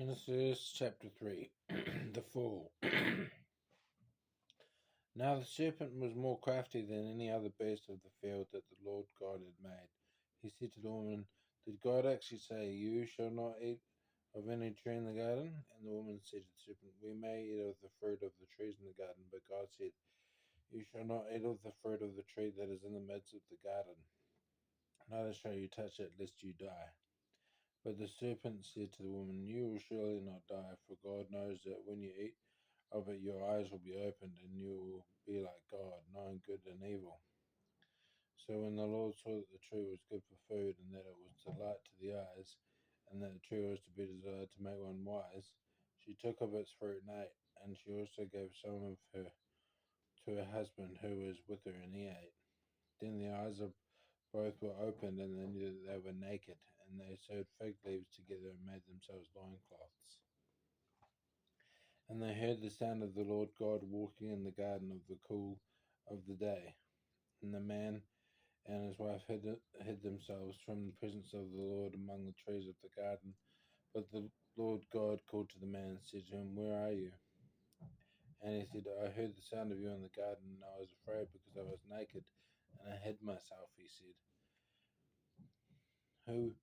Genesis chapter 3 The Fall. Now the serpent was more crafty than any other beast of the field that the Lord God had made. He said to the woman, "Did God actually say, 'You shall not eat of any tree in the garden?'" And the woman said to the serpent, "We may eat of the fruit of the trees in the garden, but God said, 'You shall not eat of the fruit of the tree that is in the midst of the garden, neither shall you touch it, lest you die.' But the serpent said to the woman, 'You will surely not die, for God knows that when you eat of it, your eyes will be opened, and you will be like God, knowing good and evil.' So when the Lord saw that the tree was good for food, and that it was delight to the eyes, and that the tree was to be desired to make one wise, she took of its fruit and ate, and she also gave some of her to her husband who was with her, and he ate. Then the eyes of both were opened, and they knew that they were naked, and they sewed fig leaves together and made themselves loincloths. And they heard the sound of the Lord God walking in the garden of the cool of the day. And the man and his wife hid themselves from the presence of the Lord among the trees of the garden. But the Lord God called to the man and said to him, "Where are you?" And he said, "I heard the sound of you in the garden, and I was afraid because I was naked, and I hid myself." He said, "Who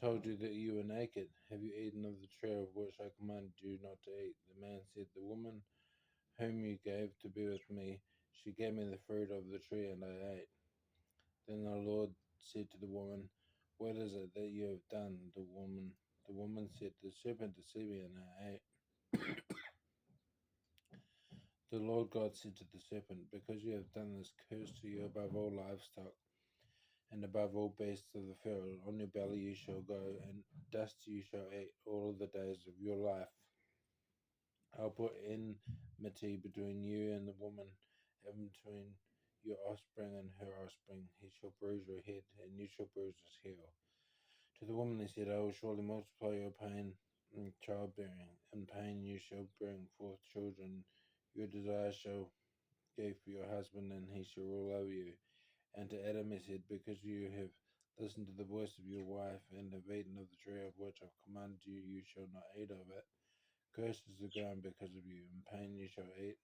told you that you were naked? Have you eaten of the tree of which I commanded you not to eat?" The man said, "The woman whom you gave to be with me, she gave me the fruit of the tree, and I ate." Then the Lord said to the woman, "What is it that you have done?" The woman said, "The serpent deceived me, and I ate." The Lord God said to the serpent, "Because you have done this, cursed are you above all livestock, and above all beasts of the field. On your belly you shall go, and dust you shall eat all the days of your life. I'll put enmity between you and the woman, and between your offspring and her offspring. He shall bruise your head, and you shall bruise his heel." To the woman he said, "I will surely multiply your pain in childbearing. In pain you shall bring forth children. Your desire shall go for your husband, and he shall rule over you." And to Adam he said, "Because you have listened to the voice of your wife, and have eaten of the tree of which I've commanded you, you shall not eat of it. Cursed is the ground because of you. In pain you shall eat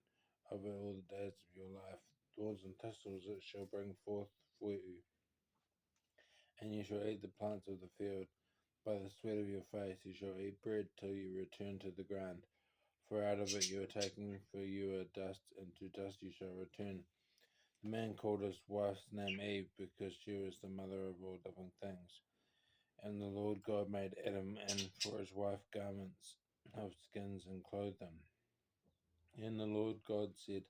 of it all the days of your life. Thorns and thistles it shall bring forth for you, and you shall eat the plants of the field. By the sweat of your face you shall eat bread till you return to the ground. For out of it you are taken, for you are dust, and to dust you shall return." The man called his wife's name Eve, because she was the mother of all living things. And the Lord God made Adam and for his wife garments of skins, and clothed them. And the Lord God said,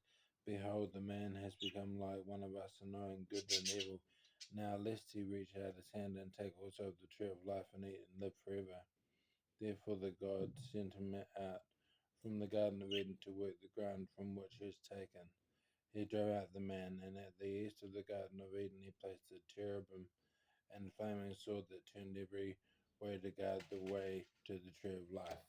"Behold, the man has become like one of us, knowing good and evil. Now lest he reach out his hand and take also of the tree of life and eat and live forever." Therefore the God sent him out from the Garden of Eden to work the ground from which he was taken. He drove out the man, and at the east of the Garden of Eden he placed a cherubim and a flaming sword that turned every way to guard the way to the tree of life.